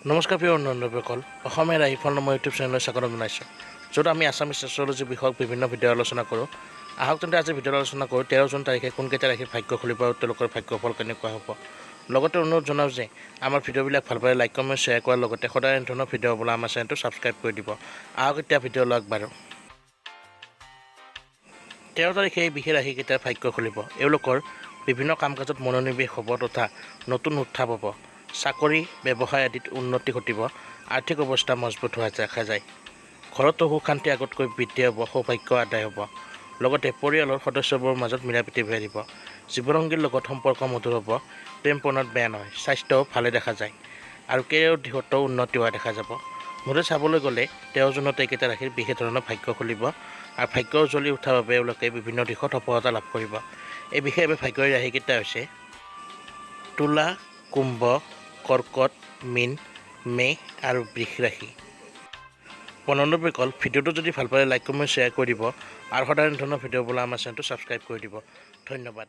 নমস্কাৰ প্ৰিয় বন্ধুসকল, অসমীয়া ৰাশিফল নামৰ ইউটিউব চেনেললৈ স্বাগতম জনাইছোঁ, য'ত আমি আছামিজ এষ্ট্ৰলজি বিষয়ক বিভিন্ন ভিডিঅ' আলোচনা কৰোঁ। আহক তেন্তে আজি ভিডিঅ'ত আলোচনা কৰোঁ 13 জুন তাৰিখে কোনকেইটা ৰাশিৰ ভাগ্য খুলিব আৰু তেওঁলোকৰ ভাগ্যফল কেনেকুৱা হ'ব। লগতে অনুৰোধ জনাওঁ যে আমাৰ ভিডিঅ'বিলাক ভাল পালে লাইক কমেণ্ট শ্বেয়াৰ কৰাৰ লগতে সদায় এনে ধৰণৰ ভিডিঅ' হ'বলৈ আমাৰ চেনেলটো ছাবস্ক্ৰাইব কৰি দিব। আহক এতিয়া ভিডিঅ'লৈ আগবাঢ়োঁ। 13 তাৰিখে এই বিশেষ ৰাশিকেইটাৰ ভাগ্য খুলিব। এওঁলোকৰ বিভিন্ন কাম কাজত মনোনিৱেশ হ'ব তথা নতুন উত্থাপ হ'ব। চাকৰি ব্যৱসায় আদিত উন্নতি ঘটিব। আৰ্থিক অৱস্থা মজবুত হোৱা দেখা যায়। ঘৰতো সুখ শান্তি আগতকৈ বৃদ্ধি হ'ব, সৌভাগ্য আদায় হ'ব। লগতে পৰিয়ালৰ সদস্যবোৰৰ মাজত মিলাপ্ৰীতি বাঢ়িব। জীৱনসংগীৰ লগত সম্পৰ্ক মধুৰ হ'ব। প্ৰেম প্ৰণয়ত বেয়া নহয়। স্বাস্থ্যও ভালে দেখা যায় আৰু কেৰিয়াৰৰ দিশতো উন্নতি হোৱা দেখা যাব। মুঠতে চাবলৈ গ'লে 13 জুনত এইকেইটা ৰাশিৰ বিশেষ ধৰণৰ ভাগ্য খুলিব আৰু ভাগ্য উজ্বলি উঠাৰ বাবে এওঁলোকে বিভিন্ন দিশত সফলতা লাভ কৰিব। এই বিশেষভাৱে ভাগ্যৰ ৰাশিকেইটা হৈছে তুলা, কুম্ভ, কৰ্কট, মীন, মেষ আৰু বৃষ ৰাশি। বন্ধুসকল, ভিডিঅ'টো যদি ভাল পালে লাইক কমেণ্ট শ্বেয়াৰ কৰি দিব আৰু সদায় ধৰণৰ ভিডিঅ' পাবলৈ আমাৰ চেনেলটো ছাবস্ক্ৰাইব কৰি দিব। ধন্যবাদ।